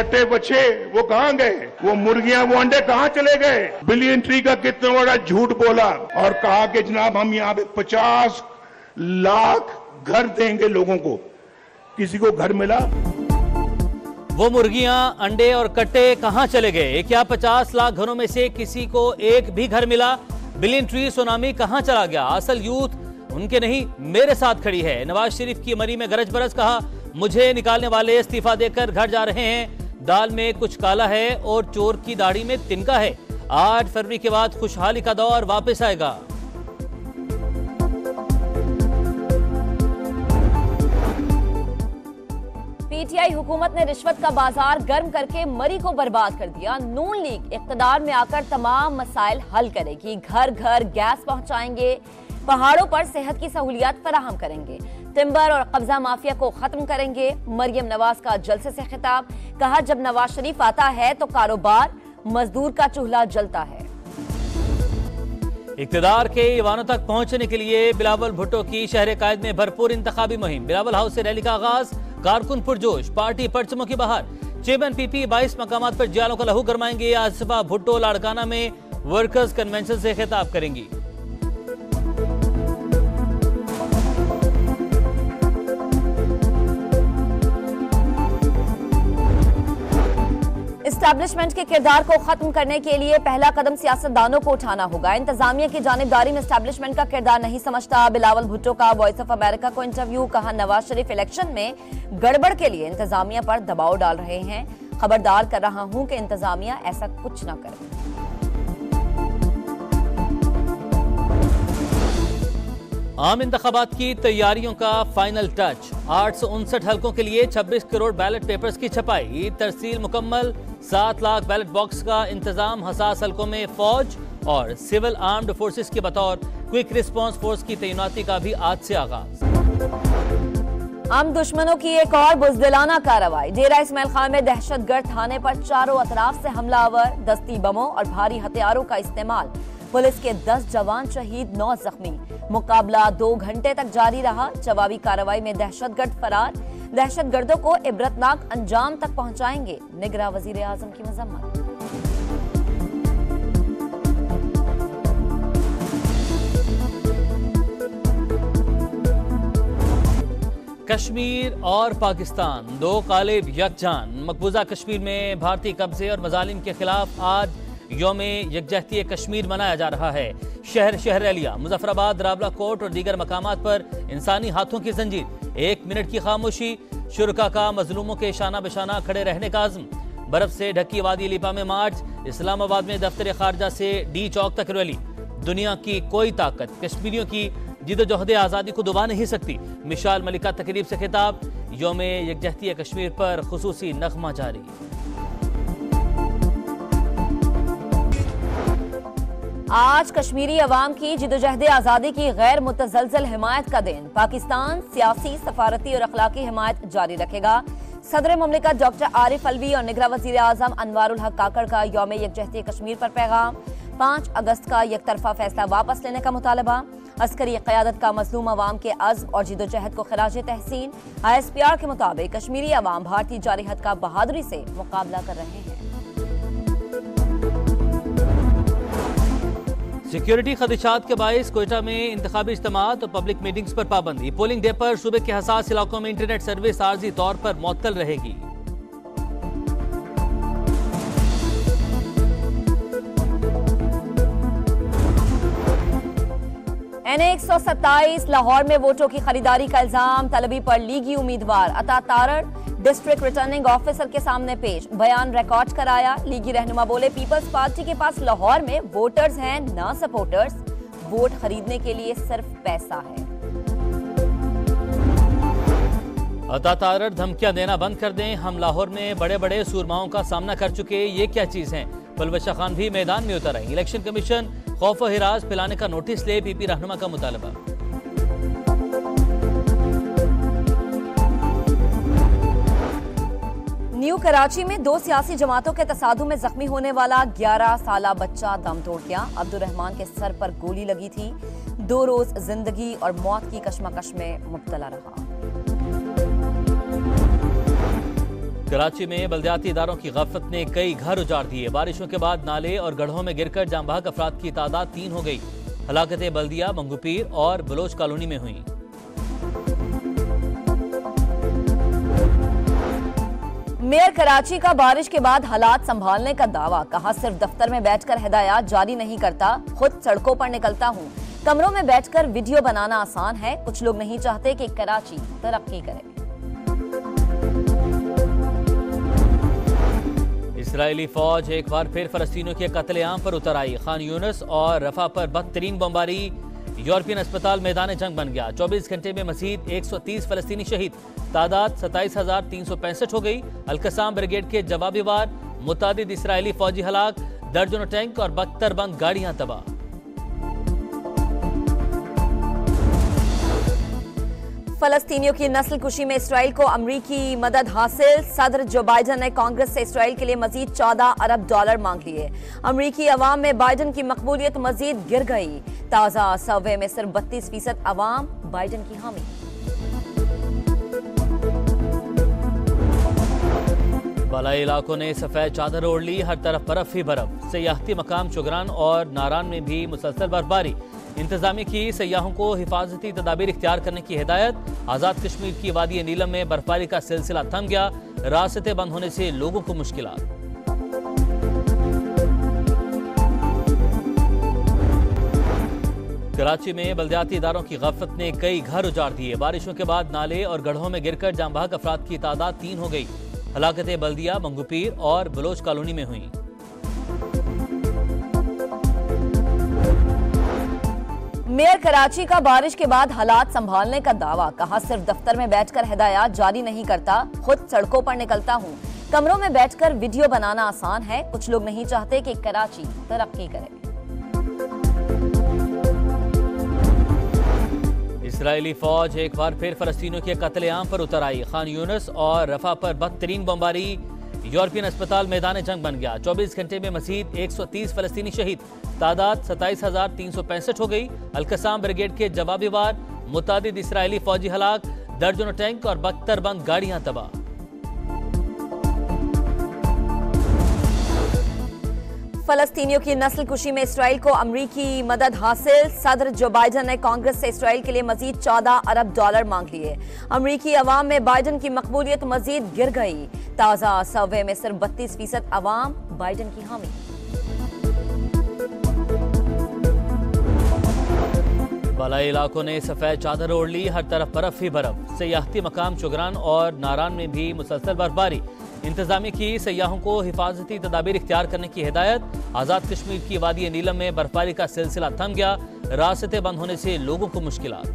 कट्टे बचे वो कहाँ गए? वो मुर्गियां, वो अंडे कहाँ चले गए? बिलियन ट्री का कितना बड़ा झूठ बोला और कहा कि जनाब हम यहाँ पे 50 लाख घर देंगे लोगों को। किसी को घर मिला? वो मुर्गियां, अंडे और कट्टे कहां चले गए? क्या 50 लाख घरों में से किसी को एक भी घर मिला? बिलियन ट्री सुनामी कहां चला गया? असल यूथ उनके नहीं मेरे साथ खड़ी है। नवाज शरीफ की मरी में गरज बरस, कहा मुझे निकालने वाले इस्तीफा देकर घर जा रहे हैं। दाल में कुछ काला है और चोर की दाढ़ी में तिनका है। 8 फरवरी के बाद खुशहाली का दौर वापस आएगा। पीटीआई हुकूमत ने रिश्वत का बाजार गर्म करके मरी को बर्बाद कर दिया। नून लीग इख्तिदार में आकर तमाम मसाइल हल करेगी। घर घर गैस पहुंचाएंगे, पहाड़ों पर सेहत की सहूलियात फराहम करेंगे, टिम्बर और कब्जा माफिया को खत्म करेंगे। मरियम नवाज का जलसे से खिताब, कहा जब नवाज शरीफ आता है तो कारोबार मजदूर का चूल्हा जलता है। इक्तिदार के ईवानों तक पहुंचने के लिए बिलावल भुट्टो की शहर कायद में भरपूर इंतखाबी मुहिम। बिलावल हाउस से रैली का आगाज, कारकुन पुरजोश, पार्टी परचमों की बहार। चेयरमैन पीपी 22 मकामात पर जियालों का लहू गरमाएंगे। आसिफा भुट्टो लाड़काना में वर्कर्स कन्वेंशन से खिताब करेंगी। एस्टैब्लिशमेंट के किरदार को खत्म करने के लिए पहला कदम सियासतदानों को उठाना होगा। इंतजामिया की जानिबदारी में एस्टैब्लिशमेंट का किरदार नहीं समझता। बिलावल भुट्टो का वॉइस ऑफ अमेरिका को इंटरव्यू, कहा नवाज शरीफ इलेक्शन में गड़बड़ के लिए इंतजामिया पर दबाव डाल रहे हैं। खबरदार कर रहा हूं कि इंतजामिया ऐसा कुछ ना करे। आम इंतखाबात की तैयारियों का फाइनल टच। 859 हलकों के लिए 26 करोड़ बैलेट पेपर्स की छपाई, तरसील मुकम्मल। 7 लाख बैलेट बॉक्स का इंतजाम। हसास हलकों में फौज और सिविल आर्म्ड फोर्सेस के बतौर क्विक रिस्पांस फोर्स की तैनाती का भी आज से आगाज। हम दुश्मनों की एक और बुजदिलाना कार्रवाई। डेरा इस्माइल खान में दहशतगर्द थाने पर चारों अतराफ से हमलावर, दस्ती बमों और भारी हथियारों का इस्तेमाल। पुलिस के 10 जवान शहीद, 9 जख्मी। मुकाबला 2 घंटे तक जारी रहा। जवाबी कार्रवाई में दहशतगर्द फरार। दहशतगर्दों को इबरतनाक अंजाम तक पहुंचाएंगे, निगरां वजीर आजम की मजम्मत। कश्मीर और पाकिस्तान, 2 कालिब यकजान। मकबूजा कश्मीर में भारतीय कब्जे और मजालिम के खिलाफ आज यौम यकजहती कश्मीर मनाया जा रहा है। शहर शहर रैलियां, मुजफ्फराबाद, रावला कोट और दीगर मकामात पर इंसानी हाथों की जंजीर। 1 मिनट की खामोशी, शुरका का मजलूमों के शाना बिशाना खड़े रहने का आज़म। बर्फ से ढकी वादी लिपा में मार्च, इस्लामाबाद में दफ्तर खारजा से डी चौक तक रैली। दुनिया की कोई ताकत कश्मीरियों की जिद्दोजहद आज़ादी को दबा नहीं सकती। मिशाल मलिका तकरीब से खिताब, यौम यकजहती कश्मीर पर खुसूसी नगमा जारी। आज कश्मीरी अवाम की जिद्दोजहद आज़ादी की गैर मुतज़लज़ल हिमायत का दिन। पाकिस्तान सियासी, सफारती और अखलाकी हिमायत जारी रखेगा। सदर मुमलिकत डॉक्टर आरिफ अलवी और निगरां वज़ीर आज़म अनवारुल हक काकड़ का यौम यकजहती कश्मीर पर पैगाम। 5 अगस्त का यकतरफा फैसला वापस लेने का मुतालबा। अस्करी क़यादत का मज़लूम अवाम के अज़्म और जिद्दोजहद को खिराज तहसीन। ISPR के मुताबिक कश्मीरी अवाम भारतीय जारहत का बहादुरी से मुकाबला कर रहे हैं। सिक्योरिटी खदशात के बायस कोयटा में इंतखाबी इज्तिमात और पब्लिक मीटिंग्स पर पाबंदी। पोलिंग डे पर सूबे के हसास इलाकों में इंटरनेट सर्विस आर्जी तौर पर मुअत्तल रहेगी। NA 127 लाहौर में वोटों की खरीदारी का इल्जाम। तलबी पर लीगी उम्मीदवार अता तारड़ डिस्ट्रिक्ट रिटर्निंग ऑफिसर के सामने पेश, बयान रिकॉर्ड कराया। लीगी रहनुमा बोले पीपल्स पार्टी के पास लाहौर में वोटर्स हैं ना सपोर्टर्स, वोट खरीदने के लिए सिर्फ पैसा है। अता तारड़ धमकियां देना बंद कर दें, हम लाहौर में बड़े बड़े सूरमाओं का सामना कर चुके, ये क्या चीज है। पलवशा खान भी मैदान में उतर आई। इलेक्शन कमीशन खौफ हिराज फैलाने का नोटिस ले, पीपी रहनुमा का मुतालबा। न्यू कराची में 2 सियासी जमातों के तसादुम में जख्मी होने वाला 11 साला बच्चा दम तोड़ गया। अब्दुर्रहमान के सर पर गोली लगी थी। 2 रोज जिंदगी और मौत की कशमकश में मुब्तला रहा। कराची में बल्दियाती इदारों की गफलत ने कई घर उजाड़ दिए। बारिशों के बाद नाले और गड्ढों में गिरकर जाम बहक अफराद की तादाद 3 हो गई। हलाकतें बल्दिया, मंगूपीर और बलोच कॉलोनी में हुई। मेयर कराची का बारिश के बाद हालात संभालने का दावा। कहा, सिर्फ दफ्तर में बैठकर हिदायत जारी नहीं करता, खुद सड़कों पर निकलता हूँ। कमरों में बैठकर वीडियो बनाना आसान है, कुछ लोग नहीं चाहते कि कराची तरक्की करे। इजरायली फौज एक बार फिर फलस्तीनियों के कत्लेआम पर उतर आई। खान यूनिस और रफा पर बदतरीन बमबारी। यूरोपियन अस्पताल मैदान जंग बन गया। 24 घंटे में मजीद 130 फलस्तीनी शहीद। तादाद 27,365 हो गई। अल-कसाम ब्रिगेड के जवाबी वार। मुतादिद इजरायली फौजी हलाक। दर्जनों टैंक और बख्तरबंद गाड़ियां तबाह। फलस्तीनियों की नस्ल कुशी में इसराइल को अमरीकी मदद हासिल। सदर जो बाइडन ने कांग्रेस से इसराइल के लिए मजीद $14 अरब मांग लिए। अमरीकी अवाम में बाइडन की मकबूलियत मजीद गिर गई। ताजा सर्वे में सिर्फ 32% अवाम बाइडन की हामी। बालाई इलाकों ने सफेद चादर ओढ़ ली, हर तरफ बर्फ ही बर्फ। सयाहती मकाम चुगरान और नारान में भी मुसलसल बर्फबारी। इंतजामिया की सयाहों को हिफाजती तदाबीर इख्तियार करने की हिदायत। आजाद कश्मीर की वादी नीलम में बर्फबारी का सिलसिला थम गया। रास्ते बंद होने से लोगों को मुश्किलात। कराची में बल्दियाती इदारों की गफलत ने कई घर उजाड़ दिए। बारिशों के बाद नाले और गड्ढों में गिरकर जाम बहक अफराद की तादाद 3 हो गई। हलाकतें बल्दिया, मंगूपीर और बलोच कॉलोनी में हुई। मेयर कराची का बारिश के बाद हालात संभालने का दावा। कहा, सिर्फ दफ्तर में बैठकर हिदायत जारी नहीं करता, खुद सड़कों पर निकलता हूँ। कमरों में बैठकर वीडियो बनाना आसान है, कुछ लोग नहीं चाहते कि कराची तरक्की करे। इजरायली फौज एक बार फिर फलस्तीनियों के कत्लेआम पर उतर आई। खान यूनिस और रफा पर बदतरीन बमबारी। यूरोपियन अस्पताल मैदान जंग बन गया। 24 घंटे में मजीद 130 फलस्तीनी शहीद। तादाद 27,365 हो गई। अल-कसाम ब्रिगेड के जवाबी वार। मुतादिद इजरायली फौजी हलाक। दर्जनों टैंक और बख्तरबंद गाड़ियां तबाह। फलस्तीनियों की नस्ल कुशी में इसराइल को अमरीकी मदद हासिल। सदर जो बाइडन ने कांग्रेस से इसराइल के लिए मजीद $14 अरब मांग लिए। अमरीकी अवाम में बाइडन की मकबूलियत मजीद गिर गई। ताजा सर्वे में सिर्फ 32% अवाम बाइडन की हामी। बालाई इलाकों ने सफेद चादर ओढ़ ली, हर तरफ बर्फ ही बर्फ। सयाहती मकाम चुगरान और नारान में भी मुसलसल बर्फबारी। इंतजामिया की सयाहों को हिफाजती तदाबीर इख्तियार करने की हिदायत। आजाद कश्मीर की वादी नीलम में बर्फबारी का सिलसिला थम गया। रास्ते बंद होने से लोगों को मुश्किलात।